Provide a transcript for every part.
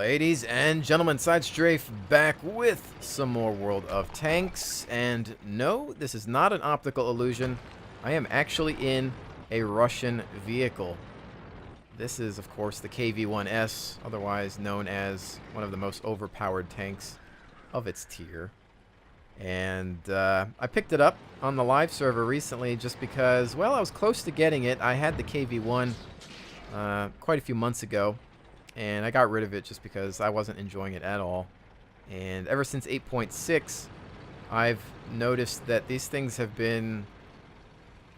Ladies and gentlemen, Side Strafe back with some more World of Tanks. And no, this is not an optical illusion. I am actually in a Russian vehicle. This is, of course, the KV-1S, otherwise known as one of the most overpowered tanks of its tier. And I picked it up on the live server recently just because, well, I was close to getting it. I had the KV-1 quite a few months ago, and I got rid of it just because I wasn't enjoying it at all. And ever since 8.6, I've noticed that these things have been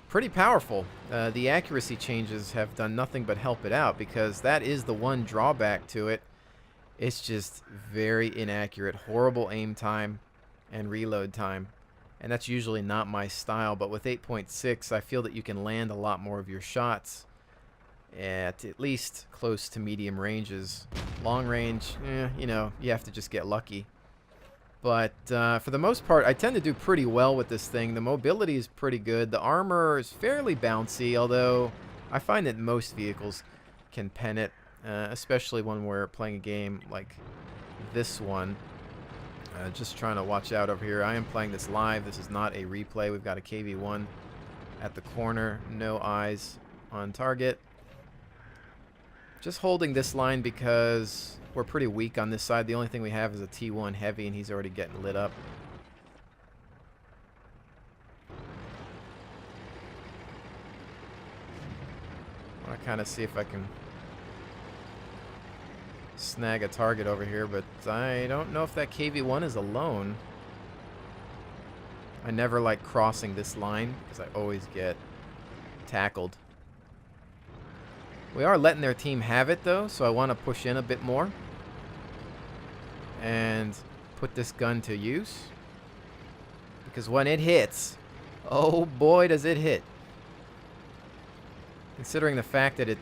pretty powerful. The accuracy changes have done nothing but help it out, because that is the one drawback to it. It's just very inaccurate, horrible aim time and reload time, and that's usually not my style. But with 8.6, I feel that you can land a lot more of your shots at least close to medium ranges. Long range, you know, you have to just get lucky. But for the most part, I tend to do pretty well with this thing. The mobility is pretty good. The armor is fairly bouncy, although I find that most vehicles can pen it, especially when we're playing a game like this one. Just trying to watch out over here. I am playing this live. This is not a replay. We've got a KV-1 at the corner. No eyes on target. Just holding this line because we're pretty weak on this side. The only thing we have is a T1 heavy, and he's already getting lit up. I want to kind of see if I can snag a target over here, but I don't know if that KV-1 is alone. I never like crossing this line because I always get tackled. We are letting their team have it, though, so I want to push in a bit more and put this gun to use, because when it hits, oh boy does it hit. Considering the fact that it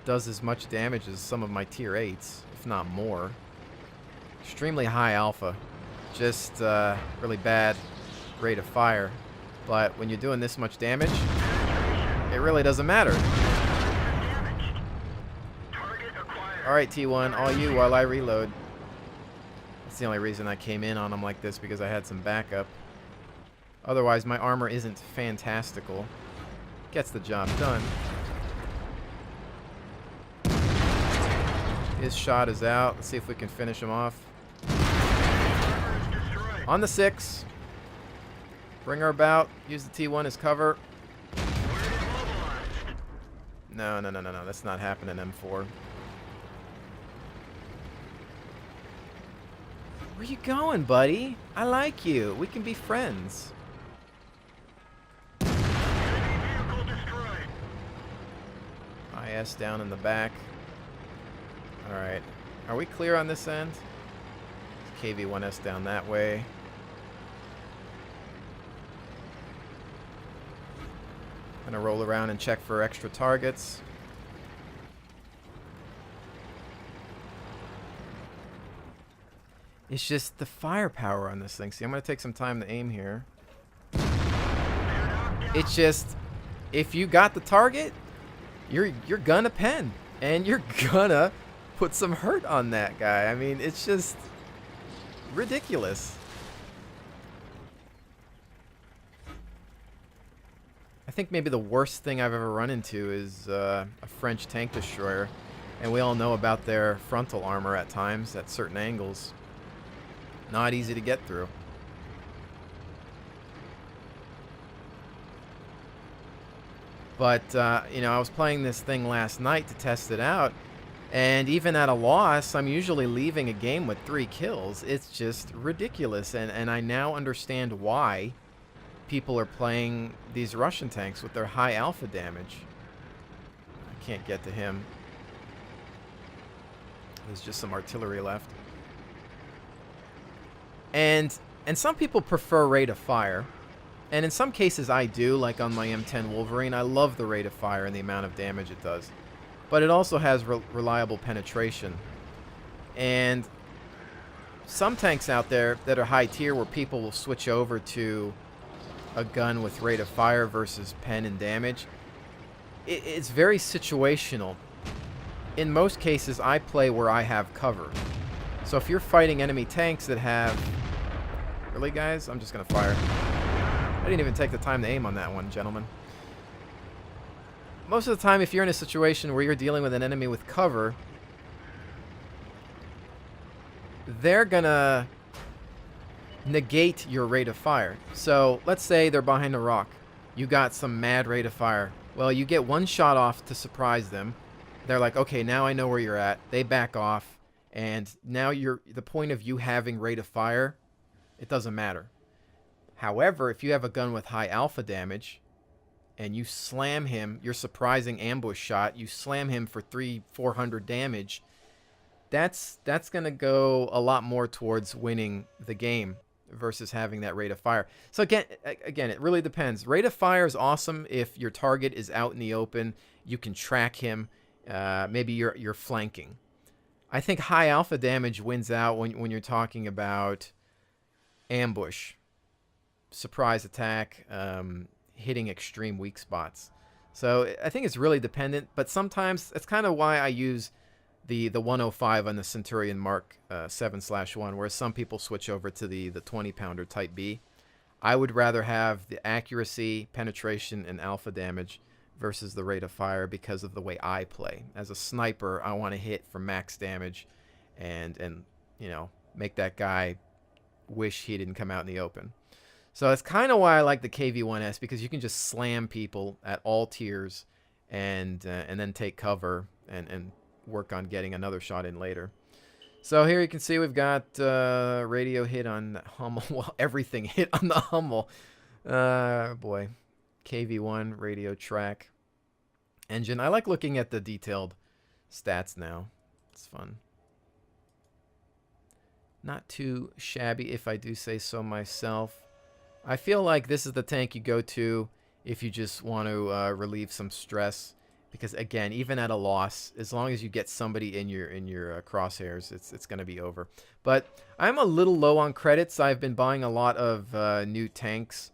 does as much damage as some of my tier 8s, if not more. Extremely high alpha, just really bad rate of fire. But when you're doing this much damage, it really doesn't matter. Alright, T1, all you while I reload. That's the only reason I came in on him like this, because I had some backup. Otherwise, my armor isn't fantastical. Gets the job done. His shot is out. Let's see if we can finish him off. On the 6. Bring her about. Use the T1 as cover. No. That's not happening, M4. Where you going, buddy? I like you. We can be friends. IS down in the back. Alright. Are we clear on this end? KV-1S down that way. Gonna roll around and check for extra targets. It's just the firepower on this thing. See, I'm gonna take some time to aim here. It's just, if you got the target, you're gonna pen, and you're gonna put some hurt on that guy. I mean, it's just ridiculous. I think maybe the worst thing I've ever run into is a French tank destroyer, and we all know about their frontal armor at times at certain angles. Not easy to get through. But, you know, I was playing this thing last night to test it out, and even at a loss, I'm usually leaving a game with 3 kills. It's just ridiculous, and I now understand why people are playing these Russian tanks with their high alpha damage. I can't get to him. There's just some artillery left. And some people prefer rate of fire. And in some cases I do, like on my M10 Wolverine. I love the rate of fire and the amount of damage it does. But it also has reliable penetration. And some tanks out there that are high tier where people will switch over to a gun with rate of fire versus pen and damage, it's very situational. in most cases, I play where I have cover. So if you're fighting enemy tanks that have... Really, guys? I'm just going to fire. I didn't even take the time to aim on that one, gentlemen. Most of the time, if you're in a situation where you're dealing with an enemy with cover, they're going to negate your rate of fire. So let's say they're behind a rock. You got some mad rate of fire. Well, you get one shot off to surprise them. They're like, okay, now I know where you're at. They back off. And now the point of you having rate of fire, it doesn't matter. However, if you have a gun with high alpha damage and you slam him, your surprising ambush shot, you slam him for 300-400 damage, that's going to go a lot more towards winning the game versus having that rate of fire. So again, it really depends. Rate of fire is awesome if your target is out in the open, you can track him, maybe you're flanking. I think high alpha damage wins out when you're talking about ambush, surprise attack, hitting extreme weak spots. So I think it's really dependent, but sometimes it's kind of why I use the 105 on the Centurion Mark 7/1, whereas some people switch over to the 20-pounder Type B. I would rather have the accuracy, penetration, and alpha damage versus the rate of fire because of the way I play. As a sniper, I want to hit for max damage and you know, make that guy wish he didn't come out in the open. So that's kind of why I like the KV-1S, because you can just slam people at all tiers and then take cover and work on getting another shot in later. So here you can see we've got radio hit on the Hummel. Well, everything hit on the Hummel. Boy. KV-1 radio track engine. I like looking at the detailed stats now. It's fun. Not too shabby, if I do say so myself. I feel like this is the tank you go to if you just want to relieve some stress, because again, even at a loss, as long as you get somebody in your crosshairs, it's going to be over. But I'm a little low on credits. I've been buying a lot of new tanks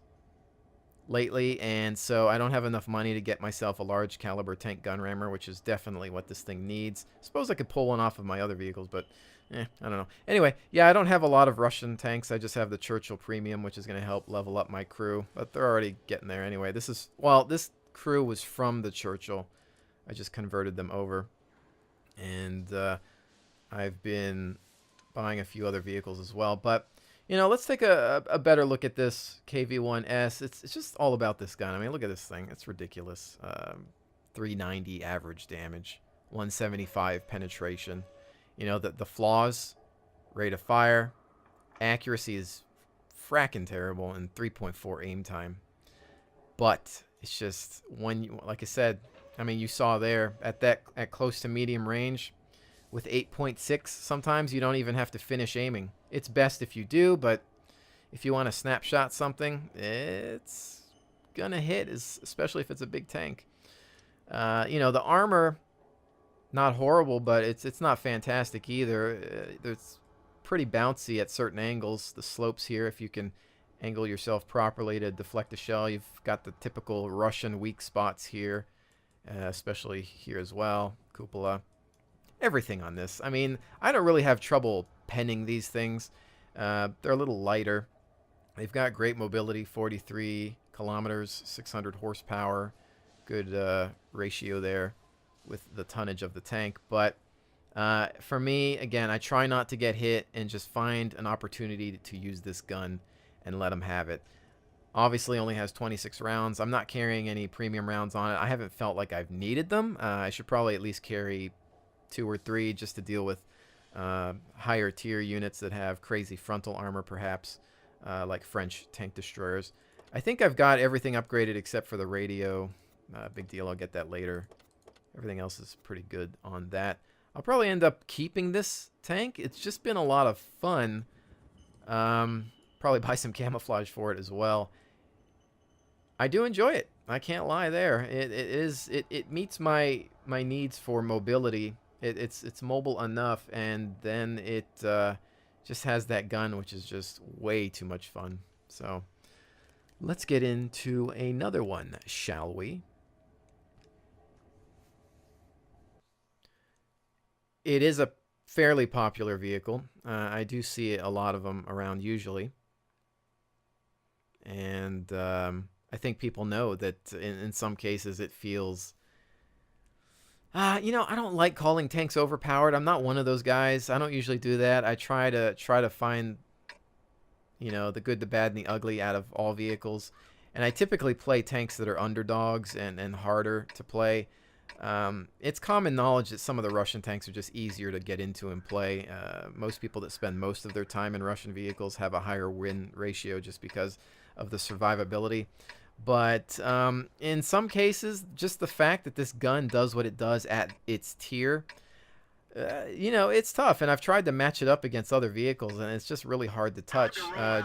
lately, and so I don't have enough money to get myself a large caliber tank gun rammer, which is definitely what this thing needs. Suppose I could pull one off of my other vehicles, but I don't know. Anyway, yeah, I don't have a lot of Russian tanks. I just have the Churchill Premium, which is going to help level up my crew, but they're already getting there anyway. This crew was from the Churchill. I just converted them over, and I've been buying a few other vehicles as well. But you know, let's take a better look at this KV-1S. It's just all about this gun. I mean, look at this thing. It's ridiculous. 390 average damage, 175 penetration. You know, the flaws, rate of fire, accuracy is fracking terrible, and 3.4 aim time. But it's just like I said, I mean, you saw there at close to medium range with 8.6, sometimes you don't even have to finish aiming. It's best if you do, but if you want to snapshot something, it's gonna hit, especially if it's a big tank. You know, the armor, not horrible, but it's not fantastic either. It's pretty bouncy at certain angles. The slopes here, if you can angle yourself properly to deflect a shell, you've got the typical Russian weak spots here, especially here as well. Cupola. Everything on this. I mean, I don't really have trouble penning these things. They're a little lighter. They've got great mobility, 43 kilometers, 600 horsepower. Good ratio there with the tonnage of the tank. But for me, again, I try not to get hit and just find an opportunity to use this gun and let them have it. Obviously only has 26 rounds. I'm not carrying any premium rounds on it. I haven't felt like I've needed them. I should probably at least carry 2 or 3 just to deal with higher tier units that have crazy frontal armor, perhaps, like French tank destroyers. I think I've got everything upgraded except for the radio. Big deal, I'll get that later. Everything else is pretty good on that. I'll probably end up keeping this tank. It's just been a lot of fun. Probably buy some camouflage for it as well. I do enjoy it. I can't lie there. It meets my needs for mobility. It's mobile enough, and then it just has that gun, which is just way too much fun. So let's get into another one, shall we? It is a fairly popular vehicle. I do see a lot of them around usually. And I think people know that in some cases it feels... you know, I don't like calling tanks overpowered. I'm not one of those guys. I don't usually do that. I try to find, you know, the good, the bad, and the ugly out of all vehicles. And I typically play tanks that are underdogs and harder to play. It's common knowledge that some of the Russian tanks are just easier to get into and play. Most people that spend most of their time in Russian vehicles have a higher win ratio just because of the survivability. But in some cases, just the fact that this gun does what it does at its tier, you know, it's tough. And I've tried to match it up against other vehicles, and it's just really hard to touch.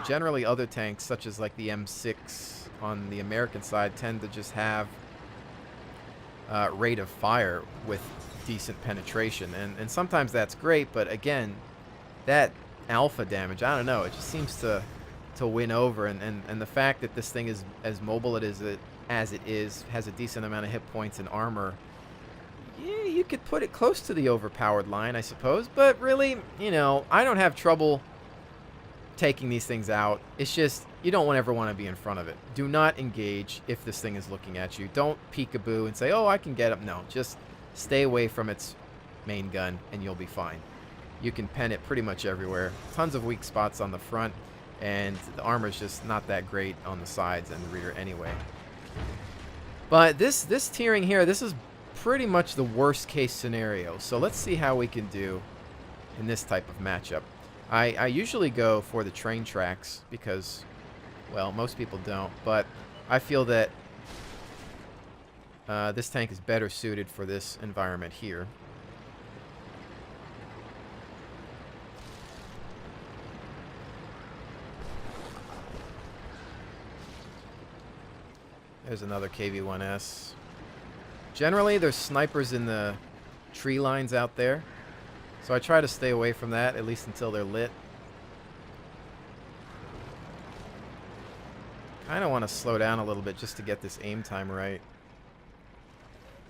Generally, other tanks, such as like the M6 on the American side, tend to just have rate of fire with decent penetration. And sometimes that's great, but again, that alpha damage, I don't know, it just seems to win over, and the fact that this thing is as mobile as it is, has a decent amount of hit points and armor, yeah, you could put it close to the overpowered line, I suppose. But really, you know, I don't have trouble taking these things out. It's just you don't ever want to be in front of it. Do not engage if this thing is looking at you. Don't peekaboo and say, oh, I can get up. No, just stay away from its main gun and you'll be fine. You can pen it pretty much everywhere. Tons of weak spots on the front, and the armor's just not that great on the sides and the rear anyway. But this tiering here, this is pretty much the worst case scenario. So let's see how we can do in this type of matchup. I usually go for the train tracks because, well, most people don't, but I feel that this tank is better suited for this environment here. There's another KV-1S. Generally, there's snipers in the tree lines out there, so I try to stay away from that, at least until they're lit. Kind of want to slow down a little bit just to get this aim time right.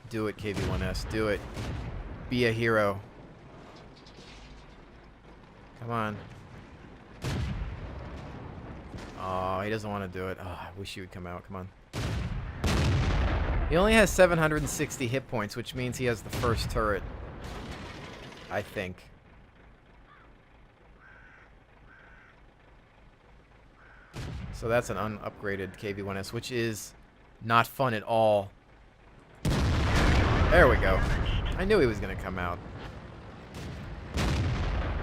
Do it, KV-1S. Do it. Be a hero. Come on. Oh, he doesn't want to do it. Oh, I wish he would come out. Come on. He only has 760 hit points, which means he has the first turret, I think. So that's an unupgraded KV-1S, which is not fun at all. There we go. I knew he was going to come out.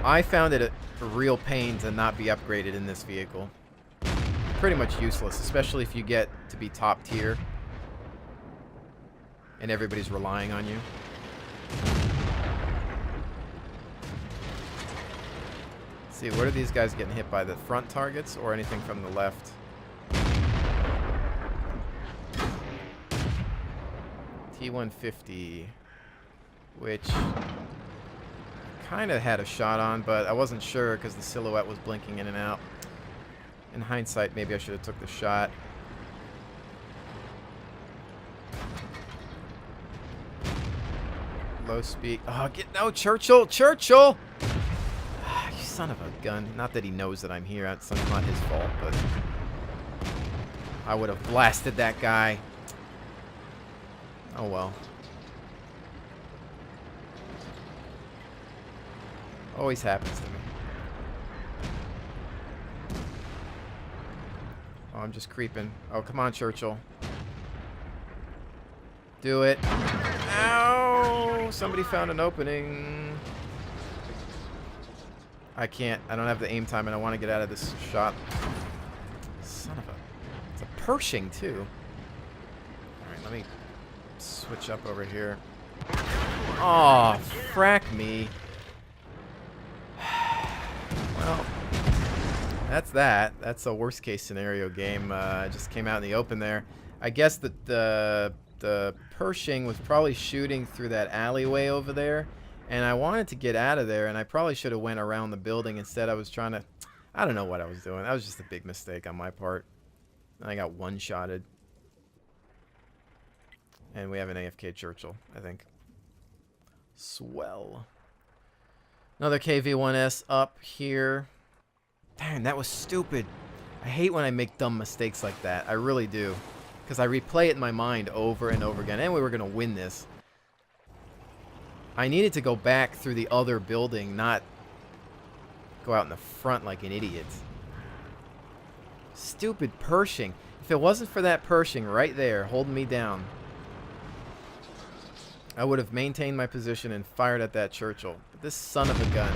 I found it a real pain to not be upgraded in this vehicle. Pretty much useless, especially if you get to be top tier and everybody's relying on you. Let's see, what are these guys getting hit by? The front targets or anything from the left? T-150, which kind of had a shot on, but I wasn't sure because the silhouette was blinking in and out. In hindsight, maybe I should have took the shot. Low speed. Oh, no, Churchill! Churchill! You son of a gun. Not that he knows that I'm here. It's not his fault, but I would have blasted that guy. Oh, well. Always happens to me. Oh, I'm just creeping. Oh, come on, Churchill. Do it. Ow! Somebody found an opening. I can't. I don't have the aim time, and I want to get out of this shot. Son of a... It's a Pershing, too. Alright, let me switch up over here. Aw, frack me. Well, that's that. That's a worst case scenario game. Just came out in the open there. I guess that the Pershing was probably shooting through that alleyway over there, and I wanted to get out of there, and I probably should have went around the building. Instead, I was trying to... I don't know what I was doing. That was just a big mistake on my part. I got one-shotted. And we have an AFK Churchill, I think. Swell. Another KV-1S up here. Damn, that was stupid. I hate when I make dumb mistakes like that. I really do. Because I replay it in my mind over and over again. And we were going to win this. I needed to go back through the other building, not go out in the front like an idiot. Stupid Pershing. If it wasn't for that Pershing right there holding me down, I would have maintained my position and fired at that Churchill. But this son of a gun.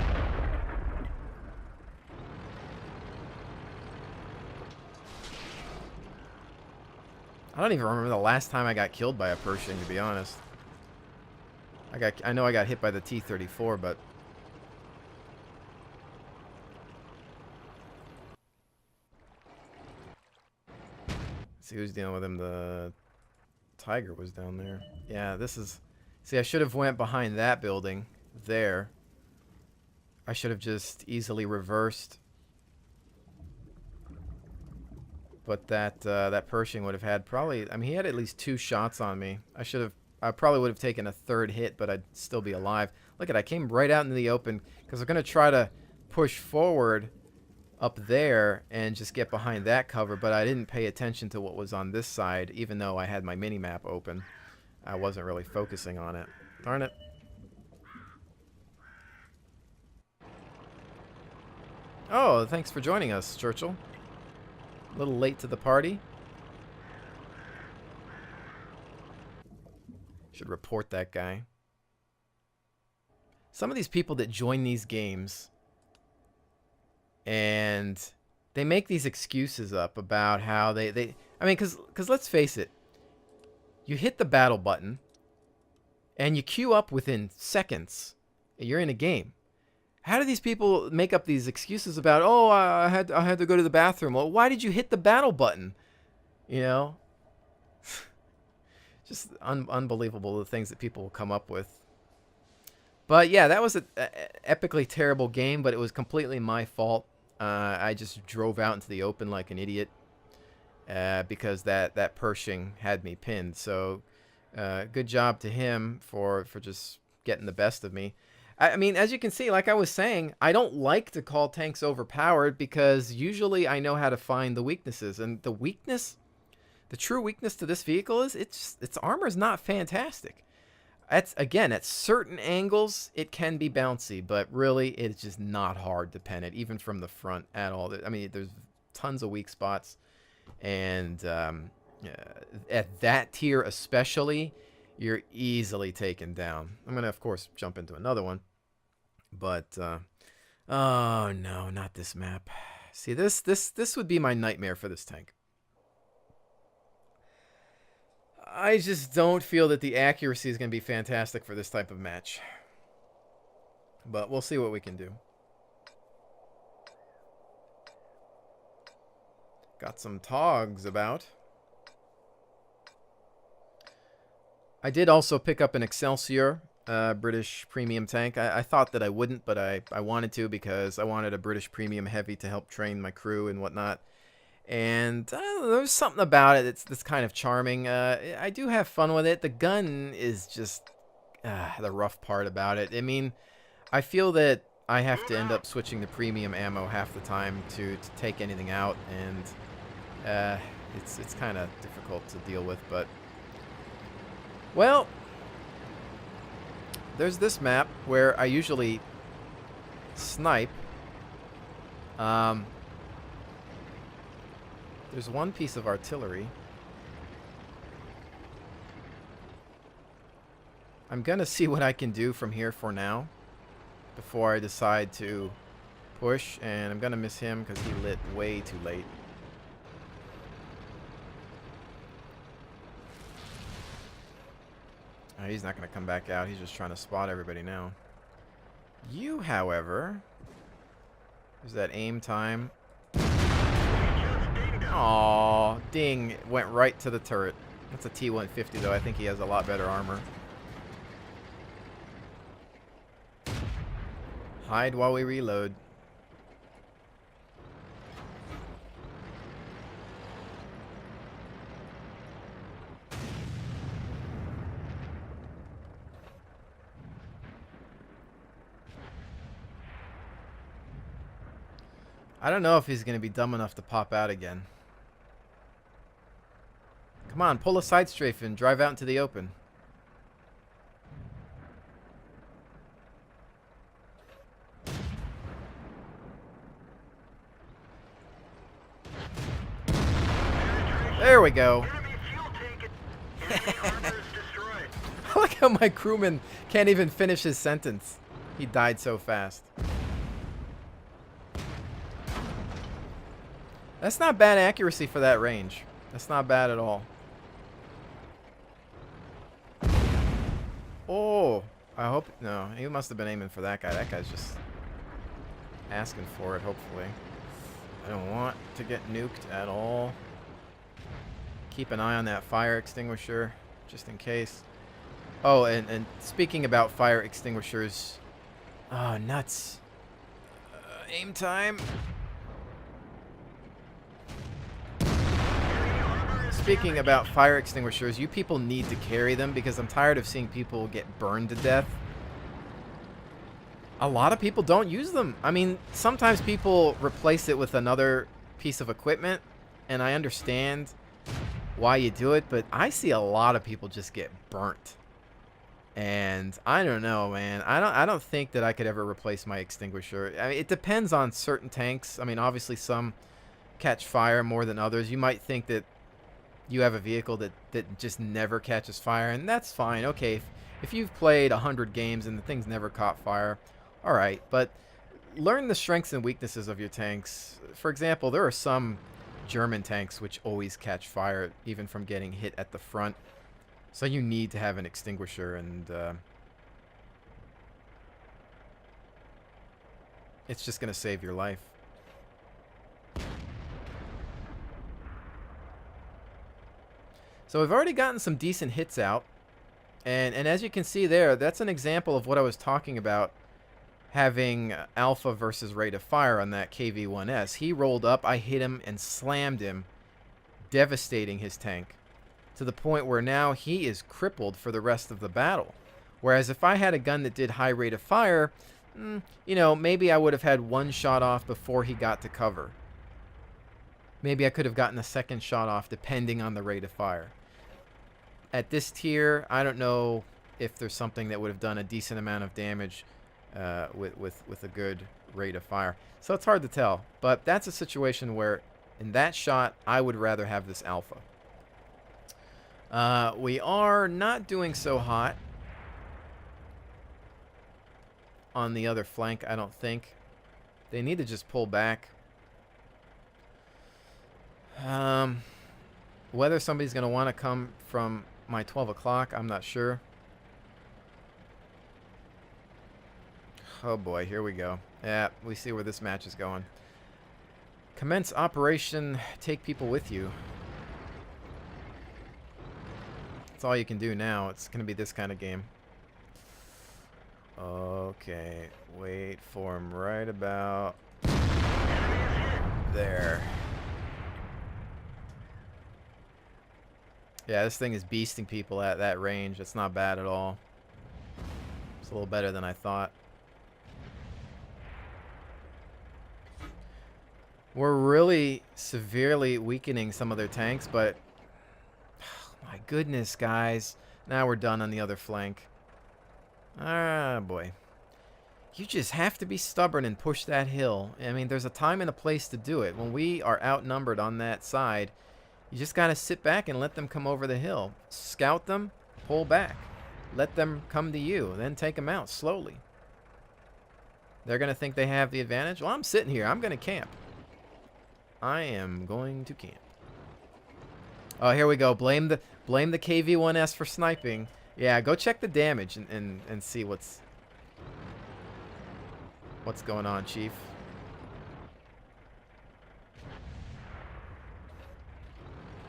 I don't even remember the last time I got killed by a Pershing, to be honest. I know I got hit by the T-34, but... Let's see who's dealing with him. The Tiger was down there. Yeah, this is... See, I should have went behind that building there. I should have just easily reversed. But that Pershing would have had probably... I mean, he had at least 2 shots on me. I probably would have taken a 3rd hit, but I'd still be alive. Look at it, I came right out into the open because I'm going to try to push forward up there and just get behind that cover, but I didn't pay attention to what was on this side, even though I had my mini-map open. I wasn't really focusing on it. Darn it. Oh, thanks for joining us, Churchill. A little late to the party. Should report that guy. Some of these people that join these games and they make these excuses up about how I mean, because let's face it, you hit the battle button and you queue up within seconds. You're in a game. How do these people make up these excuses about, oh, I had to go to the bathroom? Well, why did you hit the battle button? You know? Just unbelievable the things that people will come up with. But yeah, that was an epically terrible game, but it was completely my fault. I just drove out into the open like an idiot because that Pershing had me pinned. So good job to him for just getting the best of me. I mean, as you can see, like I was saying, I don't like to call tanks overpowered because usually I know how to find the weaknesses. And the true weakness to this vehicle is its armor is not fantastic. Again, at certain angles, it can be bouncy, but really, it's just not hard to pen it, even from the front at all. I mean, there's tons of weak spots, and at that tier especially, you're easily taken down. I'm going to, of course, jump into another one, but, oh no, not this map. See, this would be my nightmare for this tank. I just don't feel that the accuracy is going to be fantastic for this type of match. But we'll see what we can do. Got some Togs about. I did also pick up an Excelsior, British premium tank. I thought that I wouldn't, but I wanted to because I wanted a British premium heavy to help train my crew and whatnot. And there's something about it that's kind of charming. I do have fun with it. The gun is just the rough part about it. I mean, I feel that I have to end up switching to premium ammo half the time to take anything out, and it's kind of difficult to deal with. But well, there's this map where I usually snipe. There's one piece of artillery. I'm gonna see what I can do from here for now before I decide to push, and I'm gonna miss him because he lit way too late. Oh, he's not gonna come back out. He's just trying to spot everybody now. You, however, there's that aim time. Aw, ding, went right to the turret. That's a T-150 though. I think he has a lot better armor. Hide while we reload. I don't know if he's going to be dumb enough to pop out again. Come on, pull a side strafe and drive out into the open. There we go. Look how my crewman can't even finish his sentence. He died so fast. That's not bad accuracy for that range. That's not bad at all. Oh, I hope... No, he must have been aiming for that guy. That guy's just asking for it, hopefully. I don't want to get nuked at all. Keep an eye on that fire extinguisher, just in case. Oh, and speaking about fire extinguishers... Oh, nuts. Aim time. Speaking about fire extinguishers, you people need to carry them because I'm tired of seeing people get burned to death. A lot of people don't use them. I mean, sometimes people replace it with another piece of equipment, and I understand why you do it, but I see a lot of people just get burnt. And I don't know, man. I don't think that I could ever replace my extinguisher. I mean, it depends on certain tanks. I mean, obviously some catch fire more than others. You might think that you have a vehicle that just never catches fire, and that's fine. Okay, if you've played 100 games and the thing's never caught fire, all right. But learn the strengths and weaknesses of your tanks. For example, there are some German tanks which always catch fire, even from getting hit at the front. So you need to have an extinguisher, and it's just going to save your life. So we've already gotten some decent hits out. And as you can see there, that's an example of what I was talking about, having alpha versus rate of fire on that KV-1S. He rolled up, I hit him and slammed him, devastating his tank, to the point where now he is crippled for the rest of the battle. Whereas if I had a gun that did high rate of fire, you know, maybe I would have had one shot off before he got to cover. Maybe I could have gotten a second shot off depending on the rate of fire. At this tier, I don't know if there's something that would have done a decent amount of damage with a good rate of fire. So it's hard to tell. But that's a situation where in that shot, I would rather have this alpha. We are not doing so hot on the other flank, I don't think. They need to just pull back. Whether somebody's going to want to come from my 12 o'clock, I'm not sure. Oh boy, here we go. Yeah, we see where this match is going. Commence operation, take people with you. That's all you can do now. It's going to be this kind of game. Okay, wait for him right about there. Yeah, this thing is beasting people at that range. It's not bad at all. It's a little better than I thought. We're really severely weakening some of their tanks, but oh, my goodness, guys. Now we're done on the other flank. Ah, boy. You just have to be stubborn and push that hill. I mean, there's a time and a place to do it. When we are outnumbered on that side, you just got to sit back and let them come over the hill. Scout them, pull back. Let them come to you, then take them out slowly. They're going to think they have the advantage. Well, I'm sitting here. I'm going to camp. I am going to camp. Oh, here we go. Blame the KV-1S for sniping. Yeah, go check the damage and see what's going on, Chief.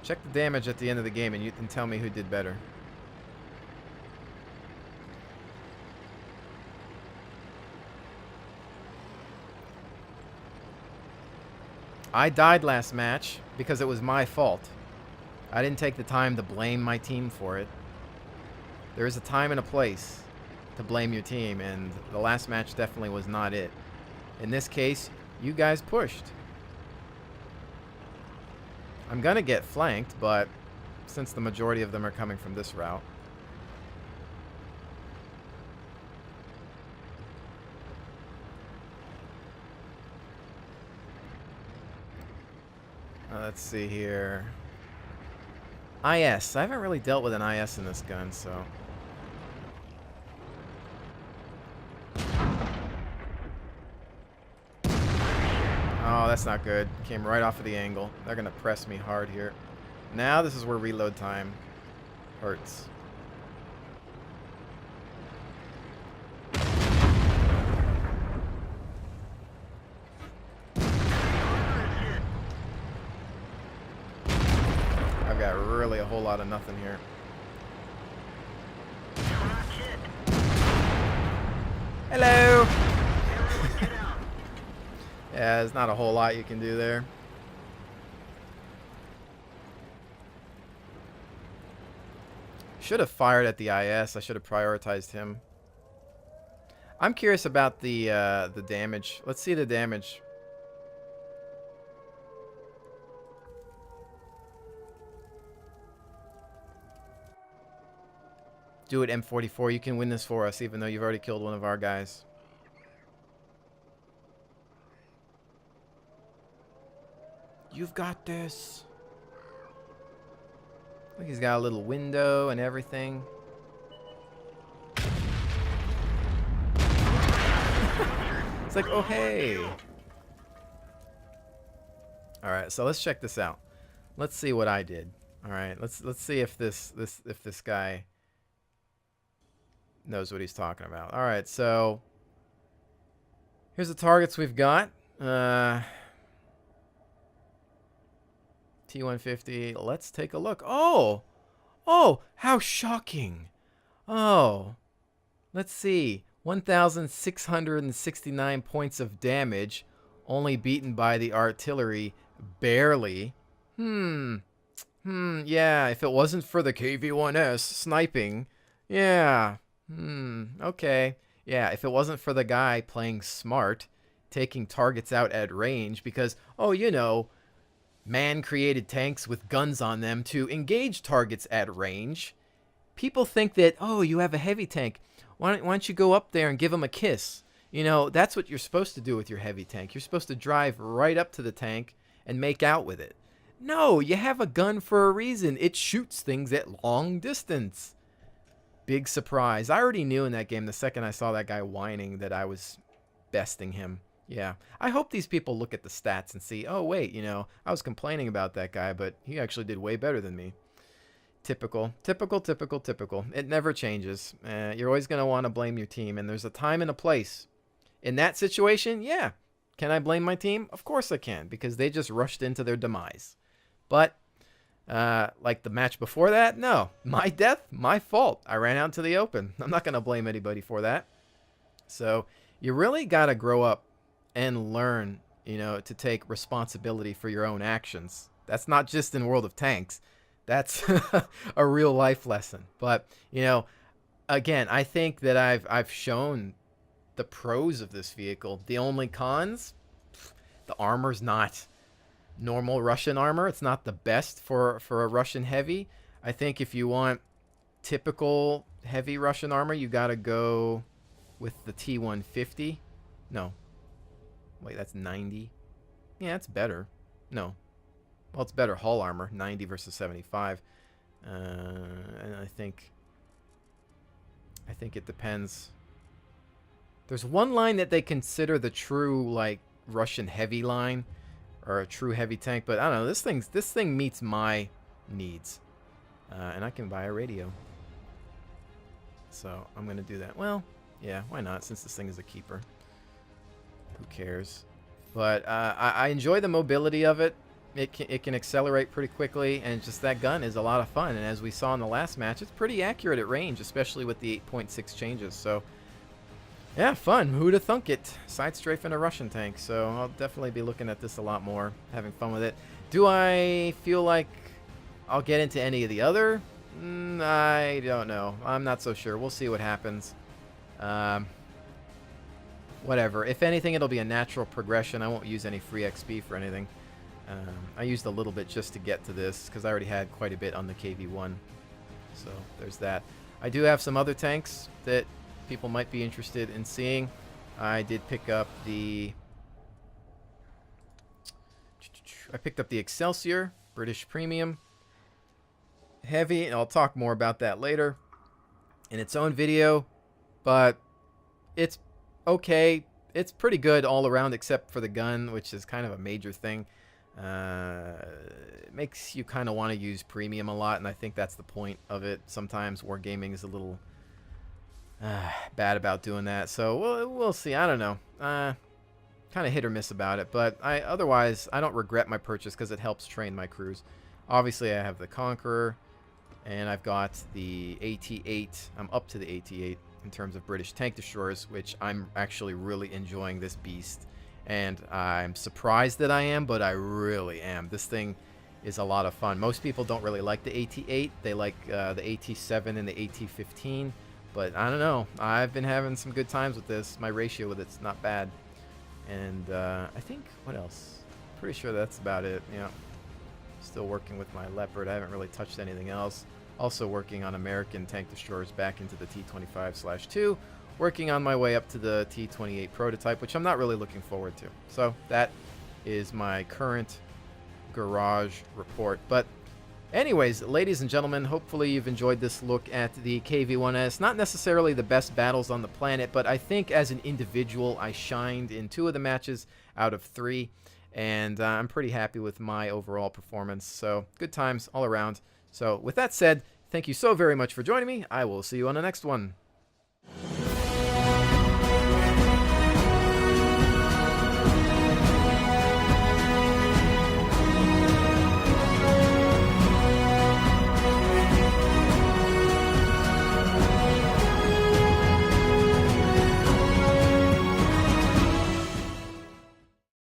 Check the damage at the end of the game and you can tell me who did better. I died last match because it was my fault. I didn't take the time to blame my team for it. There is a time and a place to blame your team, and the last match definitely was not it. In this case, you guys pushed. I'm gonna get flanked, but since the majority of them are coming from this route. Let's see here. IS. I haven't really dealt with an IS in this gun, so... Oh, that's not good. Came right off of the angle. They're going to press me hard here. Now this is where reload time hurts. I've got really a whole lot of nothing here. Hello! Yeah, there's not a whole lot you can do there. Should have fired at the IS. I should have prioritized him. I'm curious about the damage. Let's see the damage. Do it, M44. You can win this for us, even though you've already killed one of our guys. You've got this. Look, he's got a little window and everything. It's like, oh hey. All right, so let's check this out. Let's see what I did. All right, let's see if this guy knows what he's talking about. All right, so here's the targets we've got. T-150. Let's take a look. Oh, how shocking. Oh, let's see. 1,669 points of damage, only beaten by the artillery, barely. Yeah, if it wasn't for the KV-1S sniping, yeah. Okay. Yeah, if it wasn't for the guy playing smart, taking targets out at range, because, oh, you know, man created tanks with guns on them to engage targets at range. People think that, oh, you have a heavy tank. Why don't you go up there and give him a kiss? You know, that's what you're supposed to do with your heavy tank. You're supposed to drive right up to the tank and make out with it. No, you have a gun for a reason. It shoots things at long distance. Big surprise. I already knew in that game the second I saw that guy whining that I was besting him. Yeah. I hope these people look at the stats and see, oh, wait, you know, I was complaining about that guy, but he actually did way better than me. Typical. It never changes. You're always going to want to blame your team, and there's a time and a place. In that situation, yeah. Can I blame my team? Of course I can, because they just rushed into their demise. But, like the match before that, no. My death, my fault. I ran out into the open. I'm not going to blame anybody for that. So, you really got to grow up and learn, you know, to take responsibility for your own actions. That's not just in World of Tanks. That's a real life lesson. But, you know, again, I think that I've shown the pros of this vehicle. The only cons, the armor's not normal Russian armor. It's not the best for a Russian heavy. I think if you want typical heavy Russian armor, you got to go with the T-150. No. Wait, that's 90. Yeah, that's better. No. Well, it's better hull armor, 90 versus 75. And I think it depends. There's one line that they consider the true, like, Russian heavy line, or a true heavy tank, but I don't know. This thing meets my needs, and I can buy a radio. So I'm gonna do that. Well, yeah, why not? Since this thing is a keeper, who cares? But I enjoy the mobility of it. It can accelerate pretty quickly, and just that gun is a lot of fun. And as we saw in the last match, it's pretty accurate at range, especially with the 8.6 changes. So, yeah, fun. Who'da thunk it? Side strafe in a Russian tank. So I'll definitely be looking at this a lot more, having fun with it. Do I feel like I'll get into any of the other? I don't know. I'm not so sure. We'll see what happens. Whatever. If anything, it'll be a natural progression. I won't use any free XP for anything. I used a little bit just to get to this because I already had quite a bit on the KV-1. So there's that. I do have some other tanks that people might be interested in seeing. I did pick up the... I picked up the Excelsior, British Premium. Heavy, and I'll talk more about that later in its own video. But it's okay. It's pretty good all around except for the gun, which is kind of a major thing. It makes you kind of want to use premium a lot, and I think that's the point of it. Sometimes Wargaming is a little bad about doing that, so we'll see. I don't know. Kind of hit or miss about it, but otherwise I don't regret my purchase because it helps train my crews. Obviously, I have the Conqueror, and I've got the AT-8. I'm up to the AT-8 in terms of British tank destroyers, which I'm actually really enjoying this beast. And I'm surprised that I am, but I really am. This thing is a lot of fun. Most people don't really like the AT-8. They like the AT-7 and the AT-15. But I don't know. I've been having some good times with this. My ratio with it's not bad. And I think, what else? Pretty sure that's about it. Yeah. Still working with my Leopard. I haven't really touched anything else. Also working on American tank destroyers back into the T-25/2. Working on my way up to the T-28 prototype, which I'm not really looking forward to. So that is my current garage report. But anyways, ladies and gentlemen, hopefully you've enjoyed this look at the KV-1S. Not necessarily the best battles on the planet, but I think as an individual, I shined in 2 of the matches out of 3. And I'm pretty happy with my overall performance. So good times all around. So with that said, thank you so very much for joining me. I will see you on the next one.